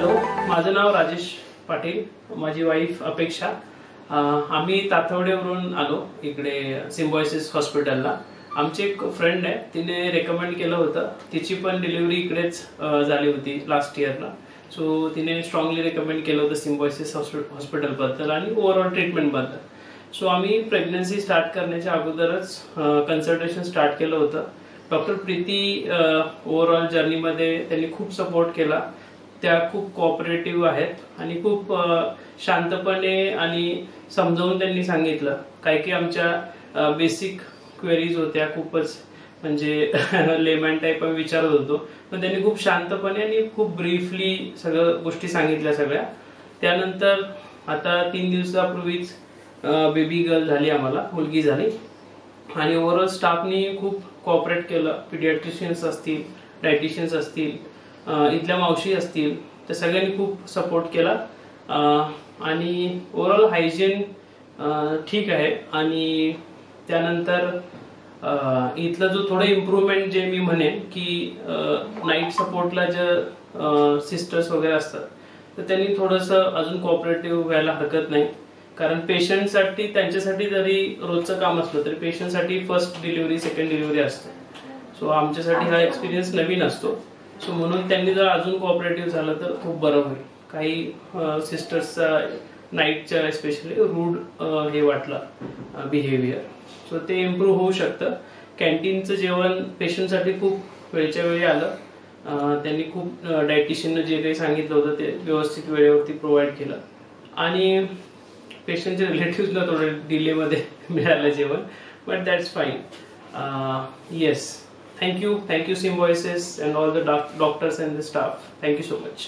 Hello, माझं नाव राजेश पाटील, माझी wife अपेक्षा. आम्ही तातवडेवरून आलो इकडे सिम्बायोसिस हॉस्पिटलला. आमची एक फ्रेंड आहे, तिने रेकमेंड केलं होतं. तिची पण डिलिव्हरी इकडेच झाली होती लास्ट इयरला. सो तिने स्ट्रॉंगली रेकमेंड केलं होतं सिम्बायोसिस हॉस्पिटलबद्दल आणि ओव्हरऑल ट्रीटमेंटबद्दल. सो आम्ही प्रेग्नन्सी स्टार्ट करण्याच्या अगोदरच कन्सल्टेशन स्टार्ट केलं होतं. डॉक्टर प्रीती ओव्हरऑल जर्नीमध्ये त्यांनी खूप सपोर्ट केला. त्या खूप कोऑपरेटिव्ह आहेत आणि खूप शांतपणे आणि समजावून त्यांनी सांगितलं. काही आमच्या बेसिक क्वेरीज होत्या, खूपच म्हणजे लेमन टाईप आम्ही विचारत होतो, पण त्यांनी खूप शांतपणे आणि खूप ब्रीफली सगळं गोष्टी सांगितल्या सगळ्या. त्यानंतर आता 3 दिवसापूर्वीच बेबी गर्ल झाली, आम्हाला मुलगी झाली. आणि ओव्हरऑल स्टाफनी खूप कोऑपरेट केलं. पीडियाट्रिशियन्स असतील, डायटिशियन्स असतील, इथल्या मावशी असतील, त्या सगळ्यांनी खूप सपोर्ट केला. आणि ओव्हरऑल हायजीन ठीक आहे. आणि त्यानंतर इथलं जो थोडं इम्प्रूव्हमेंट जे मी म्हणेन की नाईट सपोर्टला जे सिस्टर्स वगैरे असतात, तर त्यांनी थोडंसं अजून कोऑपरेटिव्ह व्हायला हरकत नाही. कारण पेशंटसाठी, त्यांच्यासाठी जरी रोजचं काम असलं तरी पेशंटसाठी फर्स्ट डिलिव्हरी, सेकंड डिलिव्हरी असते. सो आमच्यासाठी हा एक्सपिरियन्स नवीन असतो. सो म्हणून त्यांनी जर अजून कोऑपरेटिव्ह झालं तर खूप बरं होईल. काही सिस्टर्सचा नाईटच्या एस्पेशली रूड हे वाटलं बिहेवियर. सो ते इम्प्रूव्ह होऊ शकतं. कॅन्टीनचं जेवण पेशंटसाठी खूप वेळच्या वेळी आलं. त्यांनी खूप डायटिशियननं जे काही सांगितलं होतं ते व्यवस्थित वेळेवरती प्रोव्हाइड केलं. आणि पेशंटच्या रिलेटिव्हजला थोडं डिलेमध्ये मिळालं जेवण, but that's fine. Yes, thank you Symbiosis and all the doctors and the staff. Thank you so much.